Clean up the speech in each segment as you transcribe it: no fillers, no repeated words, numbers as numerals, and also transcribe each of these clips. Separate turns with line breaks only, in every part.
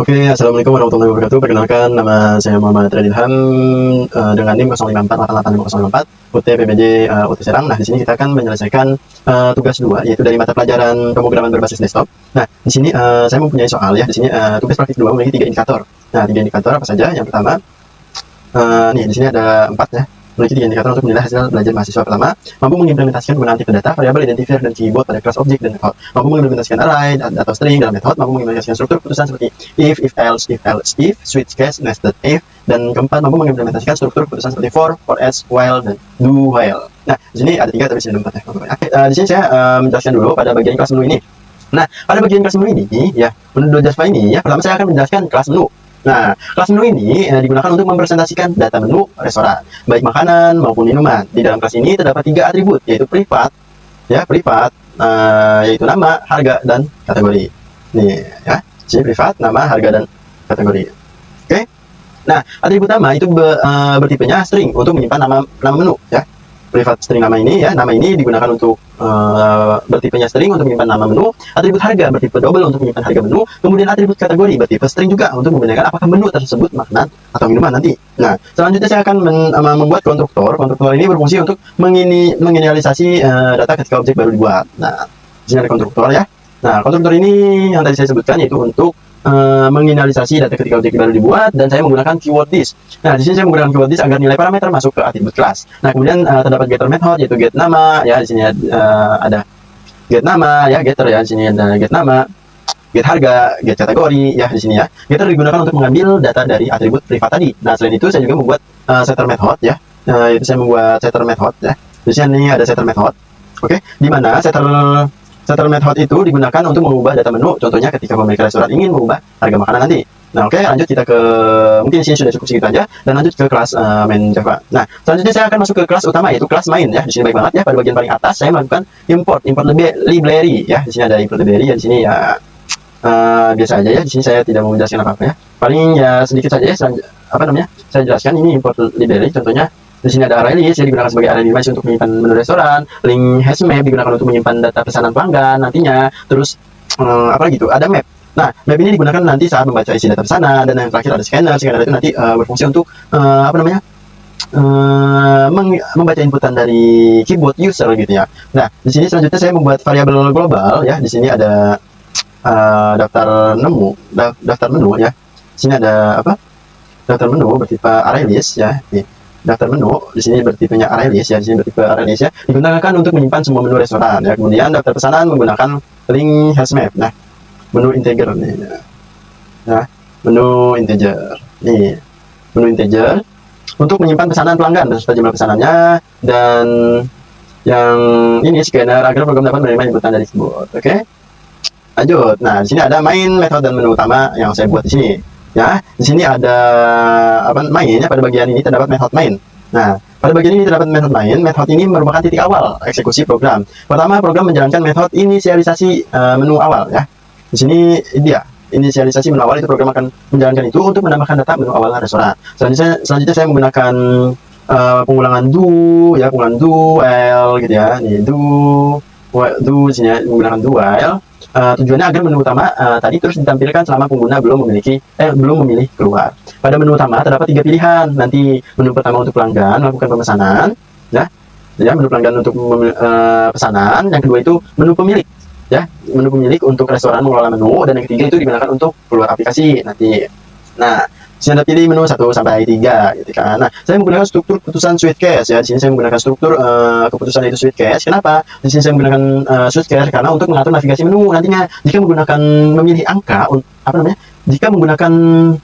Oke, assalamualaikum warahmatullahi wabarakatuh. Perkenalkan, nama saya Muhammad Radilham dengan NIM 0548880554 UT PBJ UT Serang. Nah, di sini kita akan menyelesaikan tugas 2, yaitu dari mata pelajaran pemrograman berbasis desktop. Nah, di sini saya mempunyai soal ya. Di sini tugas praktik 2 memiliki 3 indikator. Nah, 3 indikator apa saja? Yang pertama, nih di sini ada 4 ya. Memiliki 3 indikator untuk menilai hasil belajar mahasiswa. Pertama, mampu mengimplementasikan penggunaan tipe data, variabel, identifier, dan keyboard pada kelas objek dan method. Mampu mengimplementasikan array atau string dalam method. Mampu mengimplementasikan struktur keputusan seperti if else, if, switch case, nested if. Dan keempat, mampu mengimplementasikan struktur keputusan seperti for else, while, dan do while. Nah, di sini ada 3 tapi di sini ada 4 ya. Oke, di sini saya menjelaskan dulu pada bagian kelas menu ini. Nah, pada bagian kelas menu ini ya, menurut Java ini ya, pertama saya akan menjelaskan kelas menu. Nah, kelas menu ini digunakan untuk mempresentasikan data menu restoran, baik makanan maupun minuman. Di dalam kelas ini terdapat 3 atribut, yaitu privat, yaitu nama, harga, dan kategori. Nih, ya, sini privat, nama, harga, dan kategori. Oke. Nah, atribut nama itu bertipenya string untuk menyimpan nama menu, ya. Privat string nama ini ya, nama ini digunakan untuk bertipenya string untuk menyimpan nama menu. Atribut harga bertipe double untuk menyimpan harga menu. Kemudian atribut kategori bertipe string juga untuk membedakan apakah menu tersebut makanan atau minuman nanti. Nah, selanjutnya saya akan membuat konstruktor. Konstruktor ini berfungsi untuk menginisialisasi data ketika objek baru dibuat. Nah, di sini ada konstruktor ya. Nah, konstruktor ini yang tadi saya sebutkan yaitu untuk menginisialisasi data ketika objek baru dibuat, dan saya menggunakan keyword this. Nah, di sini saya menggunakan keyword this agar nilai parameter masuk ke atribut kelas. Nah, kemudian terdapat getter method yaitu get nama ya. Di sini ada get nama ya, getter ya. Di sini ada get nama, get harga, get kategori ya di sini ya. Getter digunakan untuk mengambil data dari atribut privat tadi. Nah, selain itu saya juga membuat setter method ya. Itu saya membuat setter method ya. Di sini ada setter method. Oke, di mana setter method itu digunakan untuk mengubah data menu. Contohnya ketika pemilik restoran ingin mengubah harga makanan nanti. Nah, oke, lanjut kita ke, mungkin di sini sudah cukup segitu aja, dan lanjut ke kelas main Java. Nah, selanjutnya saya akan masuk ke kelas utama, yaitu kelas main ya. Di sini baik banget ya. Pada bagian paling atas saya melakukan import library ya. Di sini ada import library ya. Di sini ya biasa aja ya. Di sini saya tidak mau menjelaskan apa-apa ya. Paling ya sedikit saja ya. Saya jelaskan ini import library. Contohnya di sini ada array list yang digunakan sebagai array list untuk menyimpan menu restoran. Link hash map digunakan untuk menyimpan data pesanan pelanggan nantinya. Terus apa gitu? Ada map. Nah, map ini digunakan nanti saat membaca isi data pesanan, dan yang terakhir ada scanner. Scanner itu nanti berfungsi untuk membaca inputan dari keyboard user gitu ya. Nah, di sini selanjutnya saya membuat variabel global ya. Di sini ada daftar menu ya. Di sini ada apa? Daftar menu bertipe array list ya. Daftar menu di sini bertipenya array list ya. Di sini bertipe array list ya. Digunakan untuk menyimpan semua menu restoran ya. Kemudian daftar pesanan menggunakan link hash map. Nah, menu integer nih. Nah, menu integer. Nih, menu integer untuk menyimpan pesanan pelanggan beserta jumlah pesanannya, dan yang ini scanner agar program dapat menerima inputan dari keyboard. Oke. Lanjut. Nah, di sini ada main, method, dan menu utama yang saya buat di sini. Ya, di sini ada main ya. Pada bagian ini terdapat method main. Nah, pada bagian ini terdapat method main. Method ini merupakan titik awal eksekusi program. Pertama, program menjalankan method inisialisasi menu awal ya. Di sini dia inisialisasi menu awal, itu program akan menjalankan itu untuk menambahkan data menu awal restoran. Selanjutnya saya menggunakan pengulangan do ya, pengulangan do while gitu ya. Nih do di sini menggunakan do while. Tujuannya agar menu utama tadi terus ditampilkan selama pengguna belum memilih keluar. Pada menu utama terdapat 3 pilihan. Nanti menu pertama untuk pelanggan melakukan pemesanan, ya menu pelanggan untuk pesanan. Yang kedua itu menu pemilik, ya menu pemilik untuk restoran mengelola menu, dan yang ketiga itu digunakan untuk keluar aplikasi nanti. Nah, sini Anda pilih menu 1 sampai 3 gitu kan. Nah, saya menggunakan struktur keputusan switch case ya. Di sini saya menggunakan struktur keputusan itu switch case. Kenapa? Di sini saya menggunakan switch case karena untuk mengatur navigasi menu nantinya. Jika menggunakan memilih angka jika menggunakan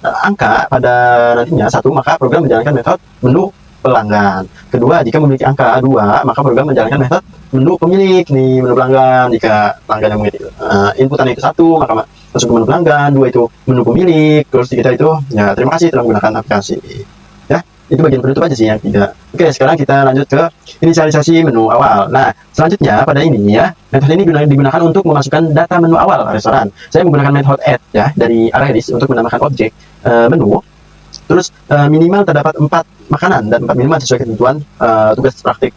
angka pada nantinya 1, maka program menjalankan metode menu pelanggan. Kedua, jika memiliki angka 2, maka program menjalankan metode menu pemilik nih, menu pelanggan. Jika pelanggan yang memiliki inputan itu 1, maka masuk ke menu pelanggan. 2 itu menu pemilik. Terus kita itu ya terima kasih telah menggunakan aplikasi ya. Itu bagian penutup aja sih yang tidak. Oke, sekarang kita lanjut ke inisialisasi menu awal. Nah, selanjutnya pada ini ya, metode ini digunakan untuk memasukkan data menu awal restoran. Saya menggunakan metode add ya dari array list untuk menambahkan objek menu. Terus minimal terdapat 4 makanan dan 4 minuman sesuai ketentuan tugas praktik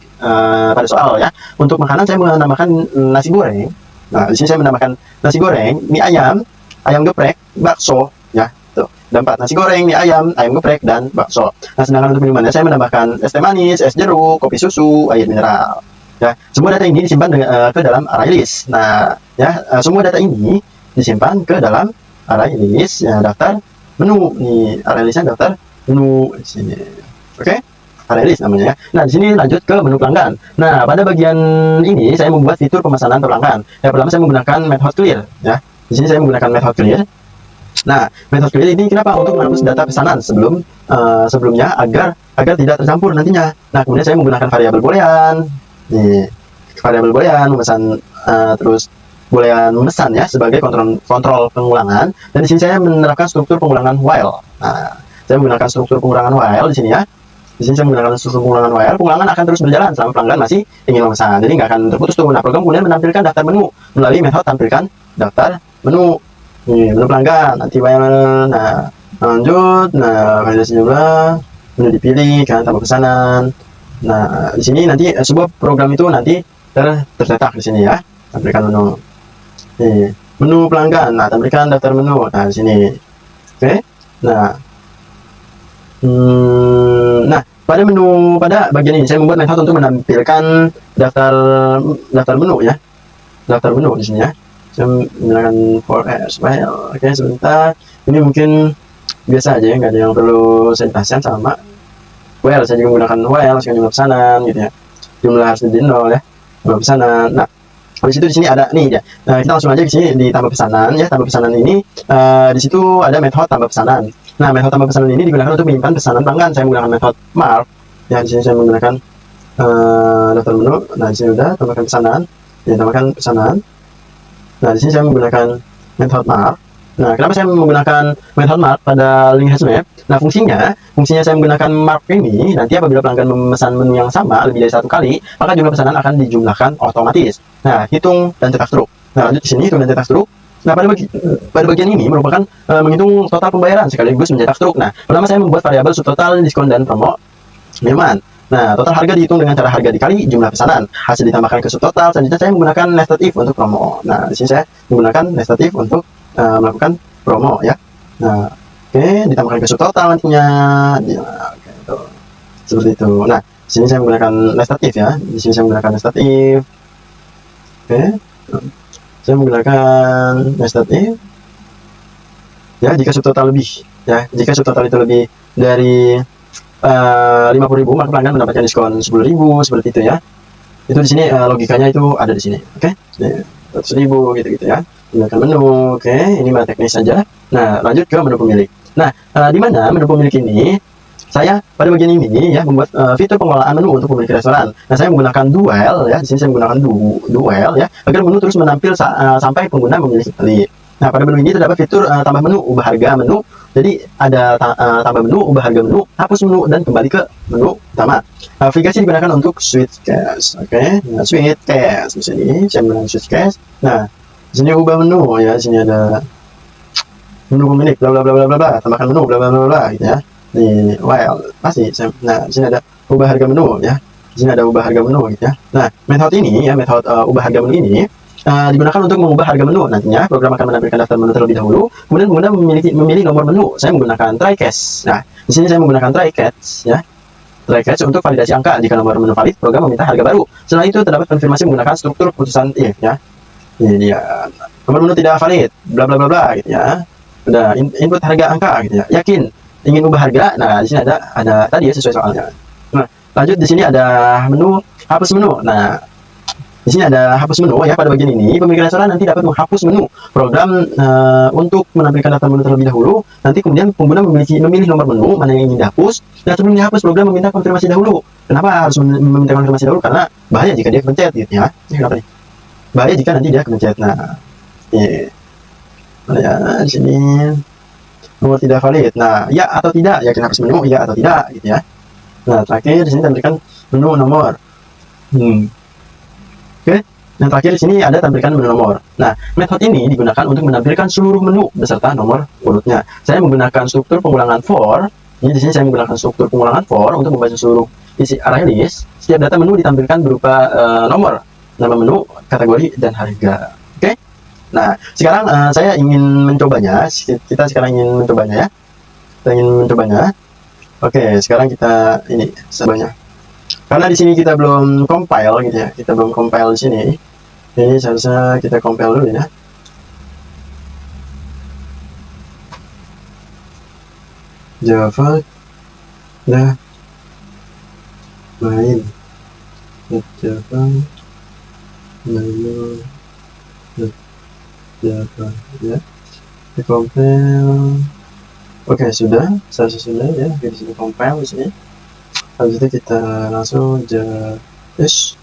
pada soal ya. Untuk makanan saya menambahkan nasi goreng. Nah, di sini saya menambahkan nasi goreng, mie ayam, ayam geprek, bakso, ya. Tuh, ada 4, nasi goreng, mie ayam, ayam geprek, dan bakso. Nah, sedangkan untuk minumannya saya menambahkan es teh manis, es jeruk, kopi susu, air mineral. Ya, semua data ini disimpan ke dalam array list. Nah, ya, semua data ini disimpan ke dalam array list ya, daftar menu. Nih, array listnya daftar menu di sini. Oke? Array list namanya ya. Nah, di sini lanjut ke menu pelanggan. Nah, pada bagian ini saya membuat fitur pemesanan pelanggan. Yang pertama saya menggunakan method clear ya. Di sini saya menggunakan method clear. Nah, method clear ini kenapa? Untuk menghapus data pesanan sebelumnya agar tidak tercampur nantinya. Nah, kemudian saya menggunakan variabel boolean. Nih, variabel boolean memesan terus boolean memesan ya sebagai kontrol pengulangan. Dan di sini saya menerapkan struktur pengulangan while. Nah, saya menggunakan struktur pengulangan while di sini ya. Di sini saya menggunakan struktur pengulangan while. Pengulangan akan terus berjalan selama pelanggan masih ingin memesan. Jadi nggak akan terputus tuh. Nah, program kemudian menampilkan daftar menu melalui metode tampilkan daftar menu. Nih, menu pelanggan, nanti while, nah, lanjut, nah, validasi jumlah, menu dipilih, kan, tambah pesanan. Nah, di sini nanti sebuah program itu nanti tercetak di sini ya, tampilkan menu. Nih, menu pelanggan, nah, tampilkan daftar menu, nah, di sini. Oke, nah, nah, pada bagian ini saya membuat metode untuk menampilkan daftar menu ya, daftar menu di sini ya. Saya menggunakan for as well. Oke, sebentar. Ini mungkin biasa aja ya, nggak ada yang perlu saya jelaskan sama well. Saya juga menggunakan well sekarang jumlah pesanan gitu ya. Jumlah harus di 0 ya. Jumlah pesanan. Nah, habis itu di sini ada nih ya. Nah, kita langsung aja di sini di tambah pesanan ya. Tambah pesanan ini di situ ada metode tambah pesanan. Nah, metode tambah pesanan ini digunakan untuk menyimpan pesanan pelanggan. Saya menggunakan metode mark. Ya, di sini saya menggunakan daftar menu. Nah, di sini udah tambahkan pesanan. Ya, tambahkan pesanan. Nah, di sini saya menggunakan method mark. Nah, kenapa saya menggunakan method mark pada link hashmap? Nah, fungsinya saya menggunakan mark ini, nanti apabila pelanggan memesan menu yang sama lebih dari 1 kali, maka jumlah pesanan akan dijumlahkan otomatis. Nah, hitung dan cetak struk. Nah, lanjut di sini hitung dan cetak struk. Nah, pada bagian ini merupakan menghitung total pembayaran sekaligus mencetak struk. Nah, pertama saya membuat variabel subtotal, diskon, dan promo minuman. Nah, total harga dihitung dengan cara harga dikali jumlah pesanan. Hasil ditambahkan ke subtotal. Selanjutnya saya menggunakan nested if untuk promo. Nah, di sini saya menggunakan nested if untuk melakukan promo ya. Nah, oke, ditambahkan ke subtotal nantinya. Ya, oke, itu. Seperti itu. Nah, di sini saya menggunakan nested if ya. Di sini saya menggunakan nested if. Oke. Saya menggunakan nested if. Ya, jika subtotal lebih ya. Jika subtotal itu lebih dari 50.000 maka pelanggan mendapatkan diskon 10.000 seperti itu ya. Itu di sini logikanya itu ada di sini. Oke. 100.000 gitu ya. Gunakan menu. Oke, ini mah teknis saja. Nah, lanjut ke menu pemilik. Nah, di mana menu pemilik ini saya pada bagian ini ya membuat fitur pengelolaan menu untuk pemilik restoran. Nah, saya menggunakan duel ya. Di sini saya menggunakan duel ya agar menu terus menampil sampai pengguna memilih kembali. Nah, pada menu ini terdapat fitur tambah menu, ubah harga menu. Jadi ada tambah menu, ubah harga menu, hapus menu, dan kembali ke menu utama. Navigasi digunakan untuk switch case. Oke, nah, switch case di sini saya menggunakan switch case. Nah, di sini ubah menu ya. Di sini ada menu pemilik, bla bla bla bla bla, tambahkan menu, bla bla bla bla gitu ya. Di well pasti. Nah, di sini ada ubah harga menu ya. Di sini ada ubah harga menu gitu ya. Nah, metode ini ya, metode ubah harga menu ini digunakan untuk mengubah harga menu. Nantinya program akan menampilkan daftar menu terlebih dahulu, kemudian pengguna memilih nomor menu. Saya menggunakan try catch. Nah, di sini saya menggunakan try catch ya. Try catch untuk validasi angka. Jika nomor menu valid, program meminta harga baru. Setelah itu terdapat konfirmasi menggunakan struktur putusan if ya. Ini dia. Nomor menu tidak valid, bla bla bla bla gitu ya. Udah input harga angka gitu ya. Yakin ingin ubah harga. Nah, di sini ada tadi ya sesuai soalnya. Nah, lanjut di sini ada menu hapus menu. Nah, di sini ada hapus menu ya. Pada bagian ini pemilik restoran nanti dapat menghapus menu. Program untuk menampilkan daftar menu terlebih dahulu. Nanti kemudian pengguna memilih nomor menu mana yang ingin dihapus. Dan sebelum dihapus program meminta konfirmasi dahulu. Kenapa harus meminta konfirmasi dahulu? Karena bahaya jika dia kepencet gitu ya. Kenapa nih? Bahaya jika nanti dia kepencet. Nah, mana ya di sini nomor tidak valid. Nah, ya atau tidak? Ya kita hapus menu, ya atau tidak gitu ya. Nah, terakhir di sini tampilkan menu nomor. Oke, yang terakhir di sini ada tampilkan menu nomor. Nah, metode ini digunakan untuk menampilkan seluruh menu beserta nomor urutnya. Saya menggunakan struktur pengulangan for. Ini di sini saya menggunakan struktur pengulangan for untuk membaca seluruh isi array list. Setiap data menu ditampilkan berupa nomor, nama menu, kategori, dan harga. Oke. Nah, sekarang saya ingin mencobanya. Kita sekarang ingin mencobanya ya. Kita ingin mencobanya. Oke, sekarang kita ini sebanyak. Karena di sini kita belum compile gitu ya. Kita belum compile di sini. Ini seharusnya kita compile dulu ya. Java dah main Java menu Java ya, di compile. Oke, sudah, seharusnya sudah ya. Kita sudah compile di sini. Habis itu kita langsung yes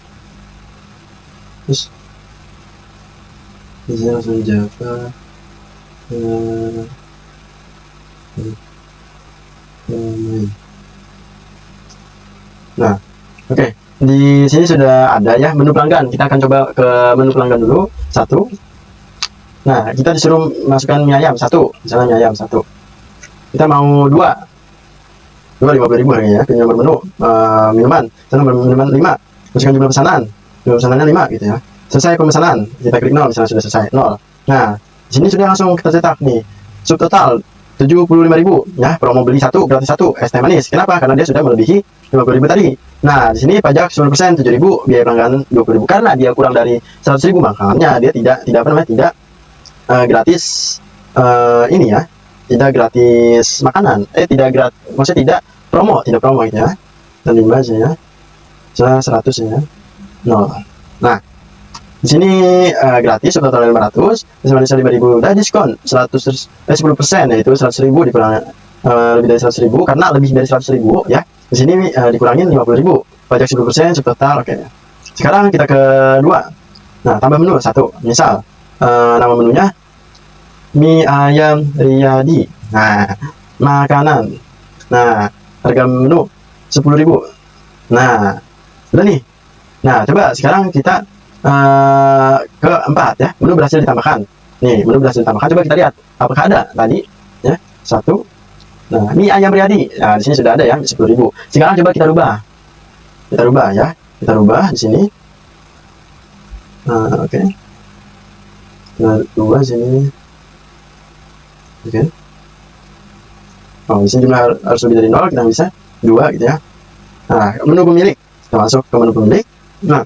di sini langsung Java nah, oke. Di sini sudah ada ya menu pelanggan. Kita akan coba ke menu pelanggan dulu. Satu. Nah, kita disuruh masukkan mie ayam satu, misalnya mie ayam satu. Kita mau dua 50.000 harganya. Pilih nomor menu, minuman, minuman 5. Masukkan jumlah pesanannya 5 gitu ya. Selesai pemesanan, kita klik 0, misalnya sudah selesai 0. Nah, di sini sudah langsung kita cetak nih. Subtotal 75.000 ya, promo beli 1 gratis 1 es teh manis. Kenapa? Karena dia sudah melebihi 50.000 tadi. Nah, di sini pajak 10%, 7.000, biaya pelanggan 20.000. Karena dia kurang dari 100.000, makanya dia tidak gratis ini ya. Tidak gratis makanan. Maksudnya tidak promo gitu ya. Dan 5 aja ya. 100 ya. 0. Nah, di sini gratis total 500, bisa 5.000 udah diskon 10%, yaitu 100.000 dikurangi lebih dari 100.000, karena lebih dari 100.000 ya. Di sini dikurangin 50.000, pajak 10%, subtotal. Oke. Sekarang kita ke 2. Nah, tambah menu 1. Misal nama menunya mie ayam Riyadi. Nah, makanan. Nah, harga menu 10.000. Nah, udah nih. Nah, coba sekarang kita ke 4 ya. Menu berhasil ditambahkan. Nih, menu berhasil ditambahkan. Coba kita lihat apakah ada tadi ya. 1. Nah, mie ayam Riyadi. Nah, di sini sudah ada ya 10.000. Sekarang coba kita rubah. Kita rubah ya. Kita rubah di sini. Oke. Kita rubah sini. Oke. Oh, di sini jumlah harus lebih dari 0, kita bisa 2 gitu ya. Nah, menu pemilik. Kita masuk ke menu pemilik. Nah,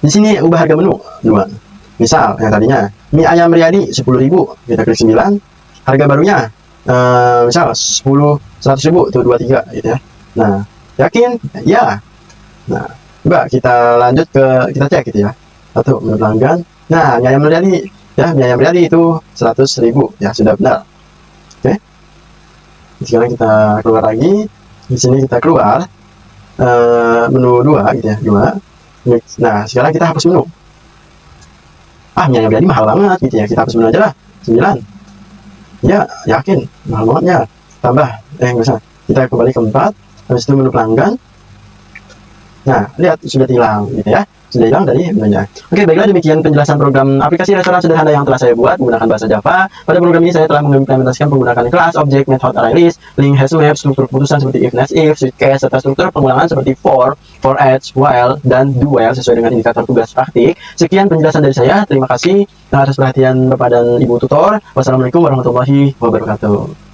di sini ubah harga menu 2. Misal yang tadinya mie ayam Riyadi 10.000, kita klik 9. Harga barunya misal 100.000 itu 23 gitu ya. Nah, yakin? Ya. Nah, coba kita lanjut kita cek gitu ya. Satu, menu pelanggan. Nah, mie ayam Riyadi ya, mie ayam Riyadi itu 100.000 ya, sudah benar. Oke. Sekarang kita keluar lagi. Di sini kita keluar menu 2 gitu ya, 2. Nah, sekarang kita hapus menu. Mie ayam Riyadi mahal banget gitu ya, kita hapus menu aja lah. 9. Ya, yakin mahal banget ya. Tambah nggak usah. Kita kembali ke 4. Habis itu menu pelanggan. Nah, lihat sudah hilang gitu ya. Sudah hilang dari menunya. Oke, baiklah, demikian penjelasan program aplikasi restoran sederhana yang telah saya buat menggunakan bahasa Java. Pada program ini saya telah mengimplementasikan penggunaan kelas, objek, method, array list, link, hash map, struktur keputusan seperti if, next if, switch case, serta struktur pengulangan seperti for each, while, dan do while sesuai dengan indikator tugas praktik. Sekian penjelasan dari saya. Terima kasih atas perhatian Bapak dan Ibu tutor. Wassalamualaikum warahmatullahi wabarakatuh.